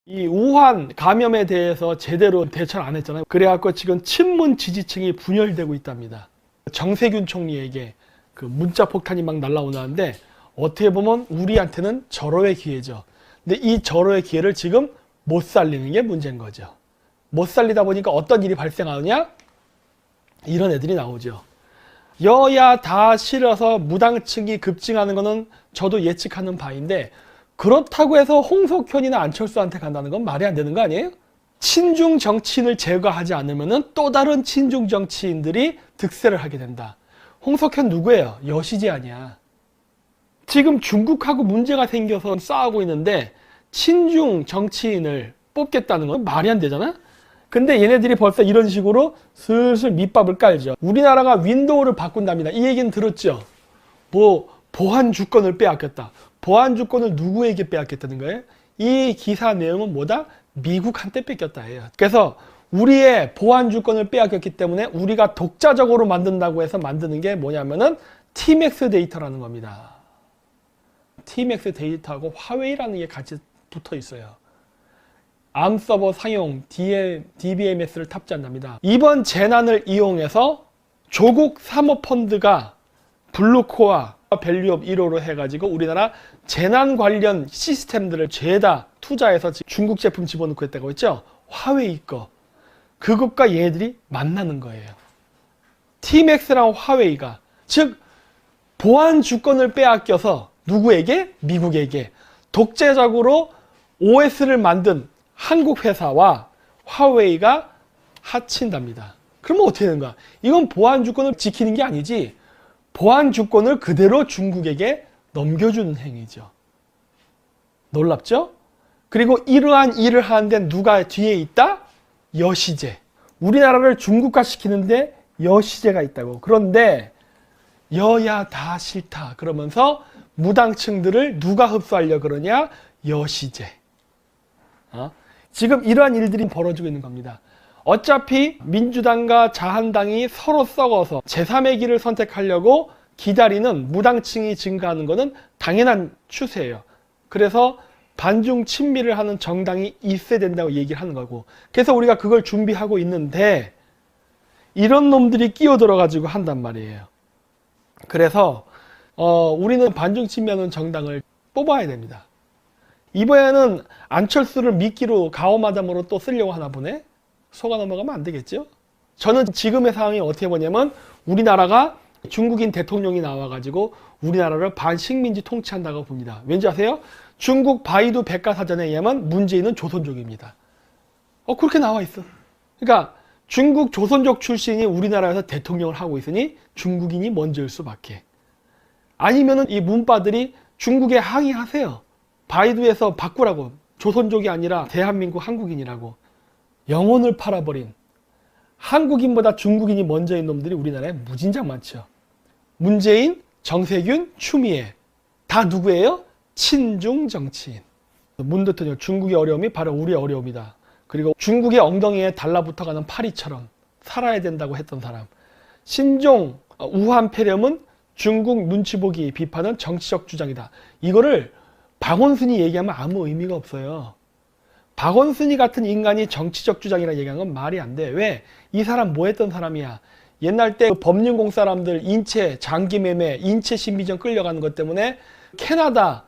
이 우한 감염에 대해서 제대로 대처를 안 했잖아요. 그래갖고 지금 친문 지지층이 분열되고 있답니다. 정세균 총리에게 그 문자 폭탄이 막 날라오는데 어떻게 보면 우리한테는 절호의 기회죠. 근데 이 절호의 기회를 지금 못 살리는 게 문제인 거죠. 못 살리다 보니까 어떤 일이 발생하느냐? 이런 애들이 나오죠. 여야 다 실어서 무당층이 급증하는 거는 저도 예측하는 바인데, 그렇다고 해서 홍석현이나 안철수한테 간다는 건 말이 안 되는 거 아니에요? 친중 정치인을 제거하지 않으면 또 다른 친중 정치인들이 득세를 하게 된다. 홍석현 누구예요? 여시지 아니야. 지금 중국하고 문제가 생겨서 싸우고 있는데 친중 정치인을 뽑겠다는 건 말이 안 되잖아? 근데 얘네들이 벌써 이런 식으로 슬슬 밑밥을 깔죠. 우리나라가 윈도우를 바꾼답니다. 이 얘기는 들었죠? 뭐 보안 주권을 빼앗겼다. 보안 주권을 누구에게 빼앗겼다는 거예요? 이 기사 내용은 뭐다? 미국한테 뺏겼다 해요. 그래서 우리의 보안 주권을 빼앗겼기 때문에 우리가 독자적으로 만든다고 해서 만드는 게 뭐냐면은 티맥스 데이터라는 겁니다. 티맥스 데이터하고 화웨이라는 게 같이 붙어 있어요. 암 서버 상용 DBMS를 탑재한답니다. 이번 재난을 이용해서 조국 사모펀드가 블루코어 밸류업 1호로 해가지고 우리나라 재난 관련 시스템들을 죄다 투자해서 중국 제품 집어넣고 했다고 했죠? 화웨이 거. 그것과 얘네들이 만나는 거예요. 티맥스랑 화웨이가. 즉 보안 주권을 빼앗겨서 누구에게? 미국에게 독재적으로 OS를 만든 한국 회사와 화웨이가 합친답니다. 그러면 어떻게 되는가? 이건 보안 주권을 지키는 게 아니지, 보안 주권을 그대로 중국에게 넘겨주는 행위죠. 놀랍죠? 그리고 이러한 일을 하는데 누가 뒤에 있다? 여시제. 우리나라를 중국화 시키는데 여시제가 있다고. 그런데 여야 다 싫다 그러면서 무당층들을 누가 흡수하려고 그러냐? 여시제. 지금 이러한 일들이 벌어지고 있는 겁니다. 어차피 민주당과 자한당이 서로 썩어서 제3의 길을 선택하려고 기다리는 무당층이 증가하는 것은 당연한 추세예요. 그래서 반중 친미를 하는 정당이 있어야 된다고 얘기를 하는 거고, 그래서 우리가 그걸 준비하고 있는데 이런 놈들이 끼어들어가지고 한단 말이에요. 그래서 우리는 반중 친미하는 정당을 뽑아야 됩니다. 이번에는 안철수를 미끼로 가오마담으로 또 쓰려고 하나 보네? 속아 넘어가면 안 되겠죠? 저는 지금의 상황이 어떻게 보냐면 우리나라가 중국인 대통령이 나와가지고 우리나라를 반식민지 통치한다고 봅니다. 왠지 아세요? 중국 바이두 백과사전에 의하면 문재인은 조선족입니다. 그렇게 나와 있어. 그러니까 중국 조선족 출신이 우리나라에서 대통령을 하고 있으니 중국인이 먼저일 수밖에. 아니면은 이 문바들이 중국에 항의하세요. 바이두에서 바꾸라고. 조선족이 아니라 대한민국 한국인이라고. 영혼을 팔아버린 한국인보다 중국인이 먼저인 놈들이 우리나라에 무진장 많죠. 문재인, 정세균, 추미애 다 누구예요? 친중 정치인. 문 대통령, 중국의 어려움이 바로 우리의 어려움이다. 그리고 중국의 엉덩이에 달라붙어가는 파리처럼 살아야 된다고 했던 사람. 신종 우한 폐렴은 중국 눈치 보기 비판은 정치적 주장이다. 이거를 박원순이 얘기하면 아무 의미가 없어요. 박원순이 같은 인간이 정치적 주장이라 얘기한 건 말이 안 돼. 왜? 이 사람 뭐 했던 사람이야? 옛날 때 법륜공 사람들 인체 장기매매, 인체 신비전 끌려가는 것 때문에 캐나다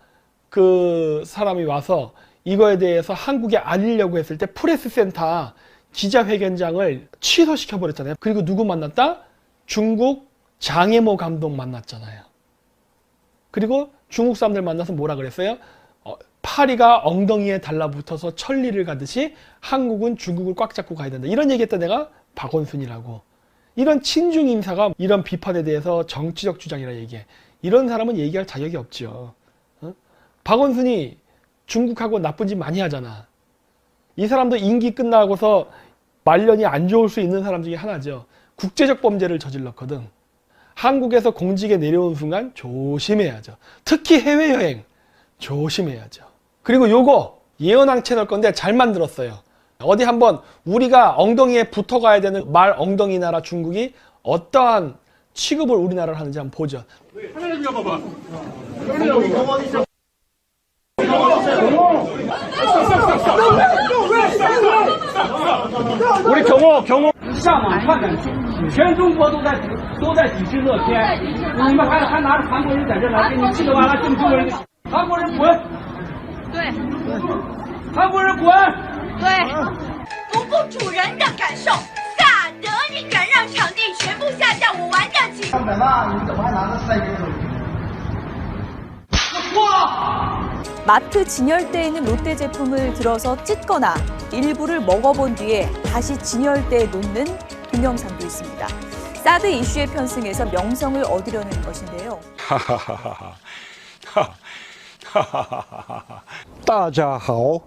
그 사람이 와서 이거에 대해서 한국에 알리려고 했을 때 프레스센터 기자회견장을 취소시켜버렸잖아요. 그리고 누구 만났다? 중국 장애모 감독 만났잖아요. 그리고 중국 사람들 만나서 뭐라 그랬어요? 파리가 엉덩이에 달라붙어서 천리를 가듯이 한국은 중국을 꽉 잡고 가야 된다. 이런 얘기했던 내가 박원순이라고. 이런 친중 인사가 이런 비판에 대해서 정치적 주장이라 얘기해. 이런 사람은 얘기할 자격이 없죠. 박원순이 중국하고 나쁜 짓 많이 하잖아. 이 사람도 임기 끝나고서 말년이 안 좋을 수 있는 사람 중에 하나죠. 국제적 범죄를 저질렀거든. 한국에서 공직에 내려온 순간 조심해야죠. 특히 해외여행 조심해야죠. 그리고 요거 예언왕 채널 건데 잘 만들었어요. 어디 한번 우리가 엉덩이에 붙어가야 되는 말 엉덩이 나라 중국이 어떠한 취급을 우리나라를 하는지 한번 보죠. 카메라 좀 잡아봐. 카메라 잡아봐. 到屏幕上网看看，全中国都在抵制乐天，你们还拿着韩国人在这来给你气得完了，这么中国人，韩国人滚！对，韩国人滚！对，不顾主人的感受，萨德，你敢让场地全部下架，我玩得起300万，你怎么还拿着赛给手机？ 마트 진열대에 있는 롯데 제품을 들어서 찢거나 일부를 먹어본 뒤에 다시 진열대에 놓는 동영상도 있습니다. 사드 이슈에 편승해서 명성을 얻으려는 것인데요. 大家好。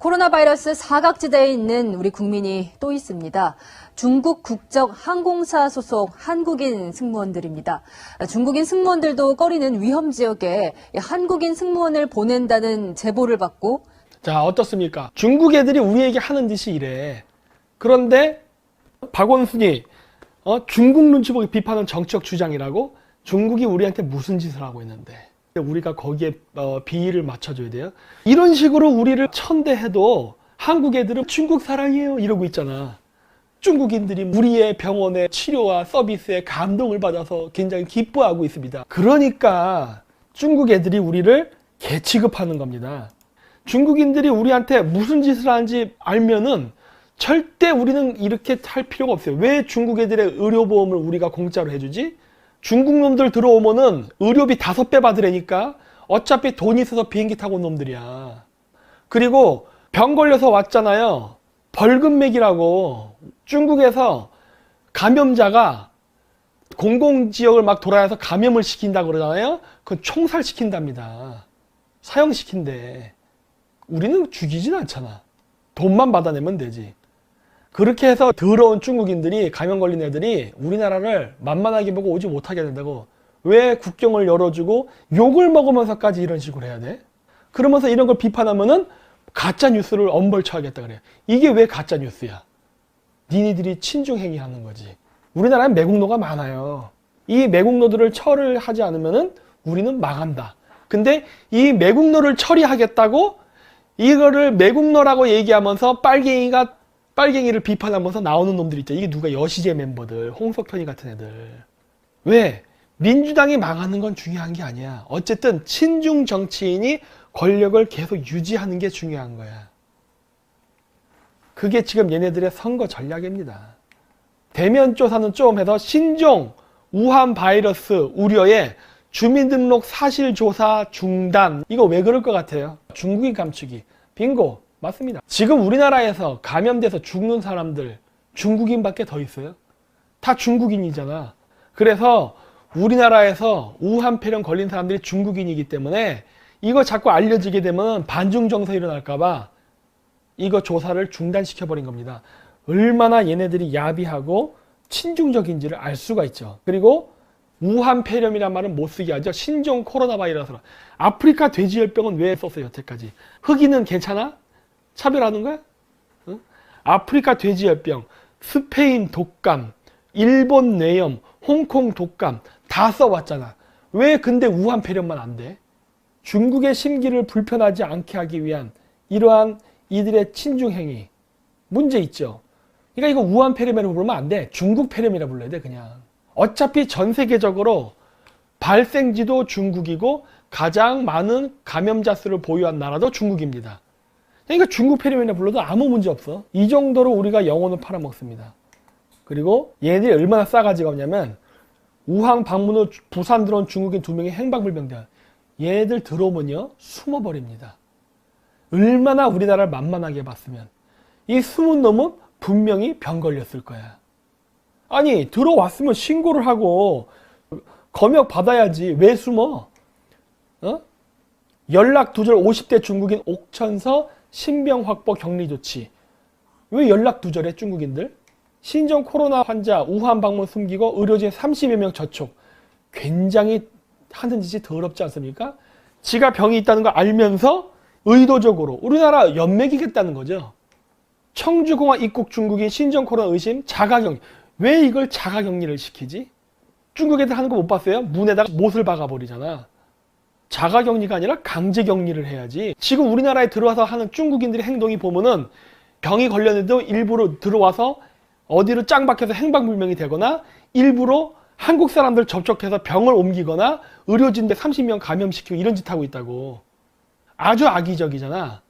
코로나 바이러스 사각지대에 있는 우리 국민이 또 있습니다. 중국 국적 항공사 소속 한국인 승무원들입니다. 중국인 승무원들도 꺼리는 위험 지역에 한국인 승무원을 보낸다는 제보를 받고 자, 어떻습니까? 중국 애들이 우리에게 하는 짓이 이래. 그런데 박원순이 중국 눈치 보기 비판은 정치적 주장이라고? 중국이 우리한테 무슨 짓을 하고 있는데 우리가 거기에 비위를 맞춰줘야 돼요? 이런 식으로 우리를 천대해도 한국 애들은 중국 사랑해요 이러고 있잖아. 중국인들이 우리의 병원의 치료와 서비스에 감동을 받아서 굉장히 기뻐하고 있습니다. 그러니까 중국 애들이 우리를 개 취급하는 겁니다. 중국인들이 우리한테 무슨 짓을 하는지 알면은 절대 우리는 이렇게 할 필요가 없어요. 왜 중국 애들의 의료보험을 우리가 공짜로 해주지? 중국 놈들 들어오면은 의료비 5배 받으라니까. 어차피 돈이 있어서 비행기 타고 온 놈들이야. 그리고 병 걸려서 왔잖아요. 벌금 매기라고. 중국에서 감염자가 공공지역을 막 돌아다녀서 감염을 시킨다 그러잖아요. 그건 총살시킨답니다. 사형시킨대. 우리는 죽이진 않잖아. 돈만 받아내면 되지. 그렇게 해서 더러운 중국인들이 감염 걸린 애들이 우리나라를 만만하게 보고 오지 못하게 된다고. 왜 국경을 열어주고 욕을 먹으면서까지 이런 식으로 해야 돼? 그러면서 이런 걸 비판하면은 가짜 뉴스를 엄벌쳐야겠다 그래. 이게 왜 가짜 뉴스야? 니네들이 친중행위 하는 거지. 우리나라엔 매국노가 많아요. 이 매국노들을 처리를 하지 않으면은 우리는 망한다. 근데 이 매국노를 처리하겠다고 이거를 매국노라고 얘기하면서 빨갱이를 비판하면서 나오는 놈들 있죠. 이게 누가? 여시제 멤버들, 홍석현이 같은 애들. 왜? 민주당이 망하는 건 중요한 게 아니야. 어쨌든 친중 정치인이 권력을 계속 유지하는 게 중요한 거야. 그게 지금 얘네들의 선거 전략입니다. 대면 조사는 좀 해서 신종 우한 바이러스 우려에 주민등록 사실조사 중단. 이거 왜 그럴 것 같아요? 중국인 감추기. 빙고. 맞습니다. 지금 우리나라에서 감염돼서 죽는 사람들 중국인밖에 더 있어요? 다 중국인이잖아. 그래서 우리나라에서 우한폐렴 걸린 사람들이 중국인이기 때문에 이거 자꾸 알려지게 되면 반중정서 일어날까봐 이거 조사를 중단시켜버린 겁니다. 얼마나 얘네들이 야비하고 친중적인지를 알 수가 있죠. 그리고 우한폐렴이란 말은 못 쓰게 하죠. 신종 코로나 바이러스로. 아프리카 돼지열병은 왜 썼어요 여태까지? 흑인은 괜찮아? 차별하는 거야? 응? 아프리카 돼지열병, 스페인 독감, 일본 뇌염, 홍콩 독감 다 써왔잖아. 왜 근데 우한폐렴만 안 돼? 중국의 심기를 불편하지 않게 하기 위한 이러한 이들의 친중행위 문제 있죠. 그러니까 이거 우한폐렴이라고 부르면 안 돼. 중국폐렴이라 불러야 돼 그냥. 어차피 전 세계적으로 발생지도 중국이고 가장 많은 감염자 수를 보유한 나라도 중국입니다. 그러니까 중국 폐렴이라 불러도 아무 문제 없어. 이 정도로 우리가 영혼을 팔아먹습니다. 그리고 얘네들이 얼마나 싸가지가 없냐면 우한 방문 후 부산 들어온 중국인 2명이 행방불명돼. 얘네들 들어오면요 숨어버립니다. 얼마나 우리나라를 만만하게 봤으면. 이 숨은 놈은 분명히 병 걸렸을 거야. 아니 들어왔으면 신고를 하고 검역 받아야지. 왜 숨어? 연락 두절 50대 중국인 옥천서 신병 확보 격리 조치. 왜 연락 두절해 중국인들? 신종 코로나 환자 우한 방문 숨기고 의료진 30여 명 저촉. 굉장히 하는 짓이 더럽지 않습니까? 지가 병이 있다는 걸 알면서 의도적으로 우리나라 연맥이겠다는 거죠. 청주공항 입국 중국인 신종 코로나 의심 자가격리. 왜 이걸 자가격리를 시키지? 중국 애들 하는 거 못 봤어요? 문에다가 못을 박아버리잖아. 자가격리가 아니라 강제격리를 해야지. 지금 우리나라에 들어와서 하는 중국인들의 행동이 보면은 병이 걸렸는데도 일부러 들어와서 어디로 짱 박혀서 행방불명이 되거나 일부러 한국 사람들 접촉해서 병을 옮기거나 의료진들 30명 감염시키고 이런 짓 하고 있다고. 아주 악의적이잖아.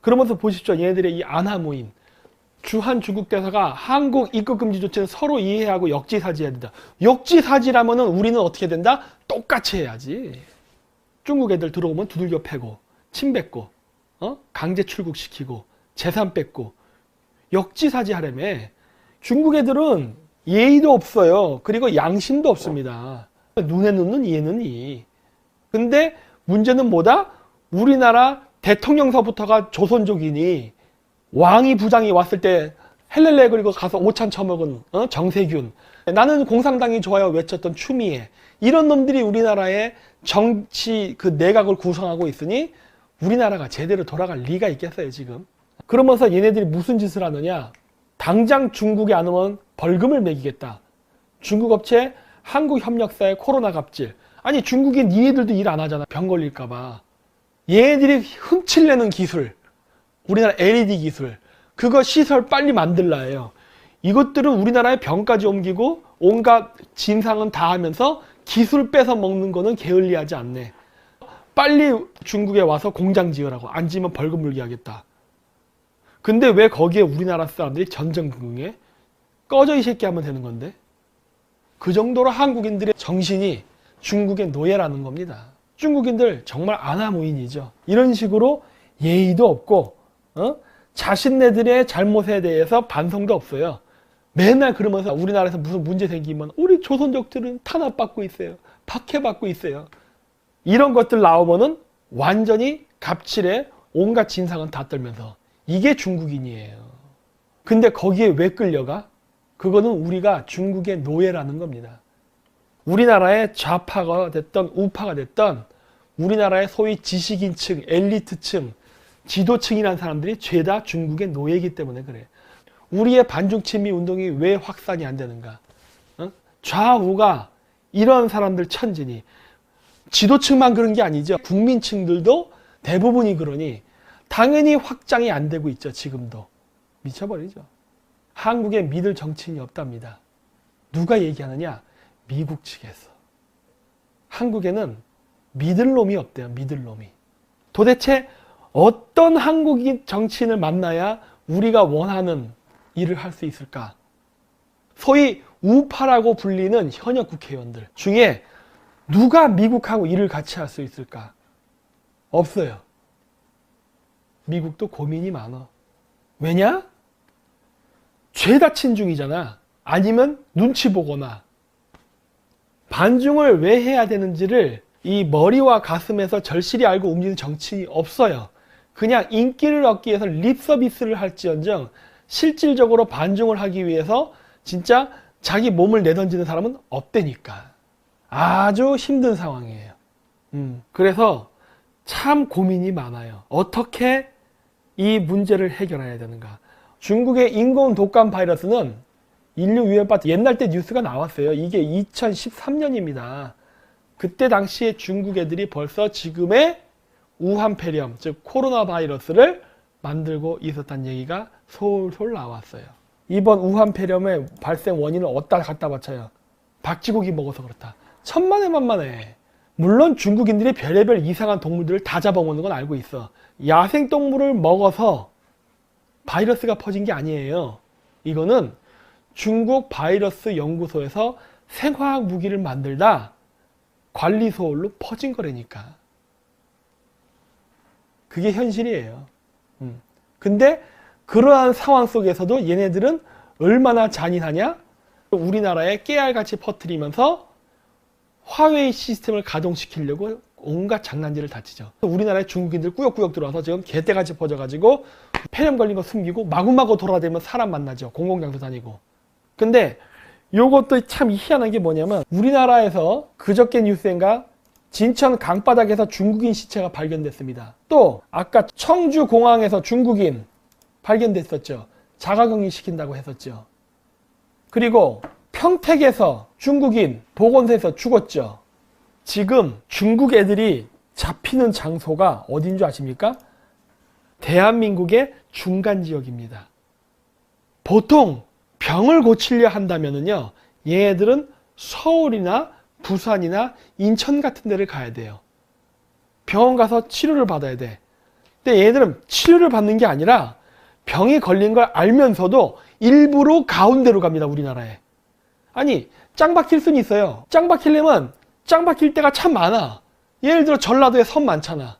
그러면서 보십시오. 얘네들의 이 안하모임. 주한 중국 대사가 한국 입국 금지 조치는 서로 이해하고 역지사지해야 된다. 역지사지라면은 우리는 어떻게 된다? 똑같이 해야지. 중국 애들 들어오면 두들겨 패고, 침 뱉고, 강제 출국시키고, 재산 뺏고, 역지사지 하려며. 중국 애들은 예의도 없어요. 그리고 양심도 없습니다. 눈에 넣는 얘는 이. 근데 문제는 뭐다? 우리나라 대통령서부터가 조선족이니 왕이 부장이 왔을 때 헬렐레 그리고 가서 오찬 처먹은 정세균, 나는 공산당이 좋아요 외쳤던 추미애, 이런 놈들이 우리나라의 정치 그 내각을 구성하고 있으니 우리나라가 제대로 돌아갈 리가 있겠어요 지금. 그러면서 얘네들이 무슨 짓을 하느냐. 당장 중국에 안 오면 벌금을 매기겠다. 중국 업체 한국협력사의 코로나 갑질. 아니 중국인 니네들도 일 안 하잖아. 병 걸릴까 봐. 얘네들이 흠칠내는 기술, 우리나라 LED 기술, 그거 시설 빨리 만들라 해요. 이것들은 우리나라에 병까지 옮기고 온갖 진상은 다 하면서 기술 뺏어 먹는 거는 게을리하지 않네. 빨리 중국에 와서 공장 지으라고. 안 지으면 벌금 물게 하겠다. 근데 왜 거기에 우리나라 사람들이 전전긍긍해? 꺼져 이 새끼 하면 되는 건데. 그 정도로 한국인들의 정신이 중국의 노예라는 겁니다. 중국인들 정말 안하무인이죠. 이런 식으로 예의도 없고 자신네들의 잘못에 대해서 반성도 없어요. 맨날 그러면서 우리나라에서 무슨 문제 생기면 우리 조선족들은 탄압받고 있어요. 박해받고 있어요. 이런 것들 나오면은 완전히 갑질에 온갖 진상은 다 떨면서 이게 중국인이에요. 근데 거기에 왜 끌려가? 그거는 우리가 중국의 노예라는 겁니다. 우리나라의 좌파가 됐던 우파가 됐던 우리나라의 소위 지식인층, 엘리트층, 지도층이라는 사람들이 죄다 중국의 노예이기 때문에 그래. 우리의 반중친미 운동이 왜 확산이 안 되는가? 좌우가 이런 사람들 천진이. 지도층만 그런 게 아니죠. 국민층들도 대부분이 그러니 당연히 확장이 안 되고 있죠. 지금도. 미쳐버리죠. 한국에 믿을 정치인이 없답니다. 누가 얘기하느냐? 미국 측에서. 한국에는 믿을 놈이 없대요. 믿을 놈이. 도대체 어떤 한국인 정치인을 만나야 우리가 원하는 일을 할 수 있을까? 소위 우파라고 불리는 현역 국회의원들 중에 누가 미국하고 일을 같이 할 수 있을까? 없어요. 미국도 고민이 많아. 왜냐? 죄다 친중이잖아. 아니면 눈치 보거나. 반중을 왜 해야 되는지를 이 머리와 가슴에서 절실히 알고 움직이는 정치인이 없어요. 그냥 인기를 얻기 위해서 립 서비스를 할지언정 실질적으로 반중을 하기 위해서 진짜 자기 몸을 내던지는 사람은 없다니까. 아주 힘든 상황이에요. 그래서 참 고민이 많아요. 어떻게 이 문제를 해결해야 되는가. 중국의 인공 독감 바이러스는 인류 위협받 옛날 때 뉴스가 나왔어요. 이게 2013년입니다. 그때 당시에 중국 애들이 벌써 지금의 우한 폐렴, 즉 코로나 바이러스를 만들고 있었다는 얘기가 솔솔 나왔어요. 이번 우한 폐렴의 발생 원인을 어디다 갖다 바쳐요? 박쥐고기 먹어서 그렇다. 천만에 만만해. 물론 중국인들이 별의별 이상한 동물들을 다 잡아먹는 건 알고 있어. 야생동물을 먹어서 바이러스가 퍼진 게 아니에요. 이거는 중국 바이러스 연구소에서 생화학 무기를 만들다 관리 소홀로 퍼진 거라니까. 그게 현실이에요. 근데 그러한 상황 속에서도 얘네들은 얼마나 잔인하냐? 우리나라에 깨알같이 퍼뜨리면서 화웨이 시스템을 가동시키려고 온갖 장난질을 다 치죠. 우리나라에 중국인들 꾸역꾸역 들어와서 지금 개떼같이 퍼져가지고 폐렴 걸린 거 숨기고 마구마구 돌아다니면 사람 만나죠. 공공장소 다니고. 근데 요것도 참 희한한 게 뭐냐면 우리나라에서 그저께 뉴스인가 진천 강바닥에서 중국인 시체가 발견됐습니다. 또 아까 청주 공항에서 중국인 발견됐었죠. 자가격리 시킨다고 했었죠. 그리고 평택에서 중국인 보건소에서 죽었죠. 지금 중국 애들이 잡히는 장소가 어딘 줄 아십니까? 대한민국의 중간 지역입니다. 보통 병을 고치려 한다면요, 얘네들은 서울이나 부산이나 인천 같은 데를 가야 돼요. 병원 가서 치료를 받아야 돼. 근데 얘네들은 치료를 받는 게 아니라 병이 걸린 걸 알면서도 일부러 가운데로 갑니다, 우리나라에. 아니, 짱 박힐 수는 있어요. 짱 박히려면 짱 박힐 때가 참 많아. 예를 들어 전라도에 섬 많잖아.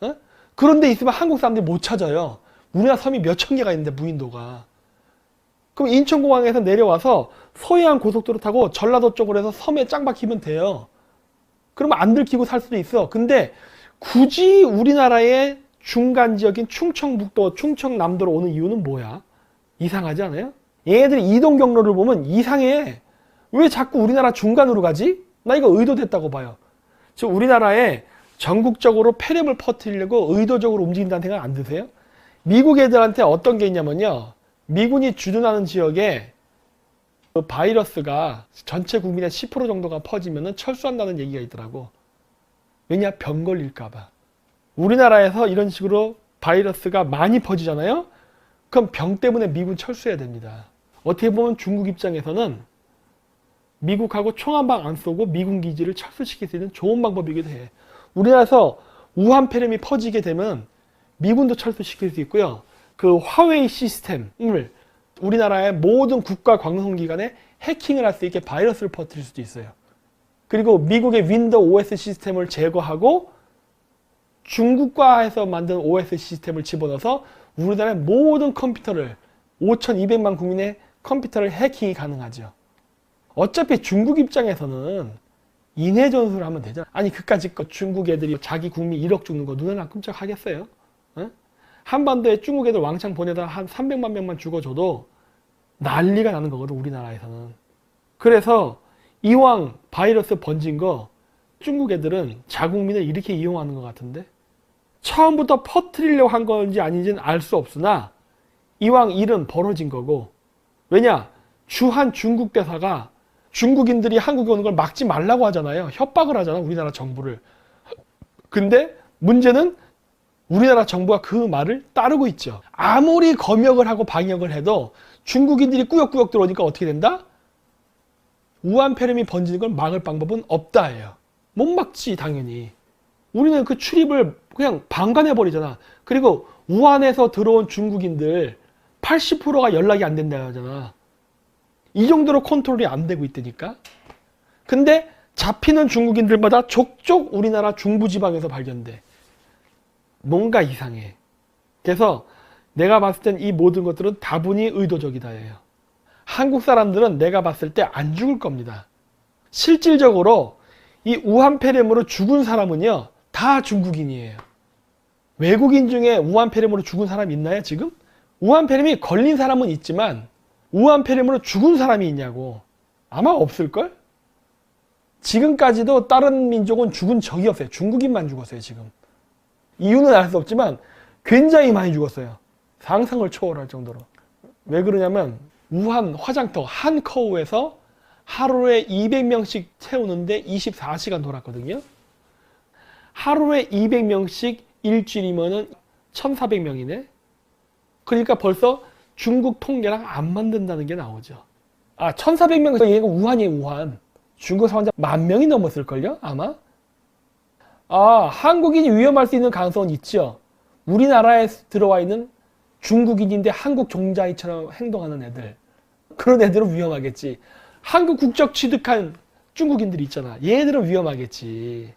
어? 그런 데 있으면 한국 사람들이 못 찾아요. 우리나라 섬이 몇천 개가 있는데, 무인도가. 그럼 인천공항에서 내려와서 서해안 고속도로 타고 전라도 쪽으로 해서 섬에 짱 박히면 돼요. 그러면 안 들키고 살 수도 있어. 근데 굳이 우리나라의 중간 지역인 충청북도, 충청남도로 오는 이유는 뭐야? 이상하지 않아요? 얘네들 이동 경로를 보면 이상해. 왜 자꾸 우리나라 중간으로 가지? 나 이거 의도됐다고 봐요. 지금 우리나라에 전국적으로 폐렴을 퍼뜨리려고 의도적으로 움직인다는 생각 안 드세요? 미국 애들한테 어떤 게 있냐면요, 미군이 주둔하는 지역에 그 바이러스가 전체 국민의 10% 정도가 퍼지면 철수한다는 얘기가 있더라고. 왜냐? 병 걸릴까봐. 우리나라에서 이런 식으로 바이러스가 많이 퍼지잖아요? 그럼 병 때문에 미군 철수해야 됩니다. 어떻게 보면 중국 입장에서는 미국하고 총 한 방 안 쏘고 미군 기지를 철수시킬 수 있는 좋은 방법이기도 해. 우리나라에서 우한 폐렴이 퍼지게 되면 미군도 철수시킬 수 있고요. 그 화웨이 시스템을 우리나라의 모든 국가 방송기관에 해킹을 할 수 있게 바이러스를 퍼뜨릴 수도 있어요. 그리고 미국의 윈도우 OS 시스템을 제거하고 중국과에서 만든 OS 시스템을 집어넣어서 우리나라의 모든 컴퓨터를 5,200만 국민의 컴퓨터를 해킹이 가능하죠. 어차피 중국 입장에서는 인해 전술을 하면 되잖아. 아니 그까짓 거 중국 애들이 자기 국민 1억 죽는 거 눈에나 끔찍하겠어요? 어? 한반도에 중국 애들 왕창 보내다 한 300만 명만 죽어줘도 난리가 나는 거거든, 우리나라에서는. 그래서 이왕 바이러스 번진 거 중국 애들은 자국민을 이렇게 이용하는 것 같은데, 처음부터 퍼뜨리려고 한 건지 아닌지는 알 수 없으나 이왕 일은 벌어진 거고. 왜냐? 주한 중국 대사가 중국인들이 한국에 오는 걸 막지 말라고 하잖아요. 협박을 하잖아, 우리나라 정부를. 근데 문제는 우리나라 정부가 그 말을 따르고 있죠. 아무리 검역을 하고 방역을 해도 중국인들이 꾸역꾸역 들어오니까 어떻게 된다? 우한 폐렴이 번지는 걸 막을 방법은 없다예요. 못 막지, 당연히. 우리는 그 출입을 그냥 방관해버리잖아. 그리고 우한에서 들어온 중국인들 80%가 연락이 안 된다 하잖아. 이 정도로 컨트롤이 안 되고 있다니까. 근데 잡히는 중국인들마다 족족 우리나라 중부지방에서 발견돼. 뭔가 이상해. 그래서 내가 봤을 땐 이 모든 것들은 다분히 의도적이다예요. 한국 사람들은 내가 봤을 때 안 죽을 겁니다. 실질적으로 이 우한 폐렴으로 죽은 사람은요, 다 중국인이에요. 외국인 중에 우한 폐렴으로 죽은 사람 있나요, 지금? 우한 폐렴이 걸린 사람은 있지만 우한 폐렴으로 죽은 사람이 있냐고. 아마 없을걸? 지금까지도 다른 민족은 죽은 적이 없어요. 중국인만 죽었어요, 지금. 이유는 알 수 없지만 굉장히 많이 죽었어요. 상상을 초월할 정도로. 왜 그러냐면 우한 화장터 한커우에서 하루에 200명씩 채우는데 24시간 돌았거든요. 하루에 200명씩 일주일이면은 1,400명이네. 그러니까 벌써 중국 통계랑 안 맞는다는 게 나오죠. 아, 1,400명, 얘가 우한이에요, 우한. 중국 사망자 10,000명이 넘었을걸요, 아마? 아, 한국인이 위험할 수 있는 가능성은 있죠. 우리나라에 들어와 있는 중국인인데 한국 종자이처럼 행동하는 애들. 그런 애들은 위험하겠지. 한국 국적 취득한 중국인들이 있잖아. 얘네들은 위험하겠지.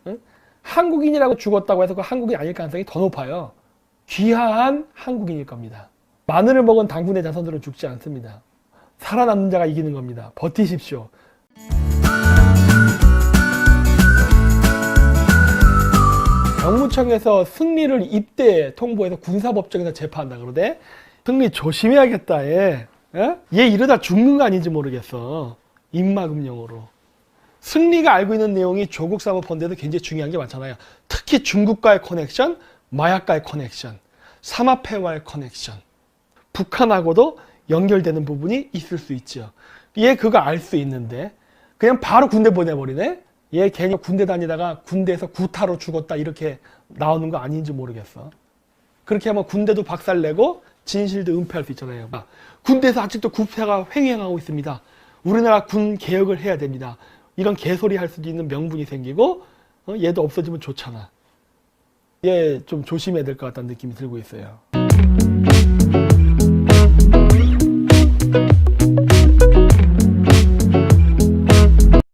응? 한국인이라고 죽었다고 해서 그 한국인 아닐 가능성이 더 높아요. 귀한 한국인일 겁니다. 마늘을 먹은 당군의 자손들은 죽지 않습니다. 살아남는 자가 이기는 겁니다. 버티십시오. 정무청에서 승리를 입대 통보해서 군사법정에서 재판한다 그러대. 승리 조심해야겠다 얘. 얘 이러다 죽는 거 아닌지 모르겠어. 입막음용으로. 승리가 알고 있는 내용이 조국 사모펀드에도 굉장히 중요한 게 많잖아요. 특히 중국과의 커넥션, 마약과의 커넥션, 삼합회와의 커넥션, 북한하고도 연결되는 부분이 있을 수 있죠. 얘 그거 알 수 있는데 그냥 바로 군대 보내버리네. 얘 괜히 군대 다니다가 군대에서 구타로 죽었다 이렇게 나오는 거 아닌지 모르겠어. 그렇게 하면 군대도 박살내고 진실도 은폐할 수 있잖아요. 군대에서 아직도 구태가 횡행하고 있습니다. 우리나라 군 개혁을 해야 됩니다. 이런 개소리 할 수도 있는 명분이 생기고 얘도 없어지면 좋잖아. 얘 좀 조심해야 될 것 같다는 느낌이 들고 있어요.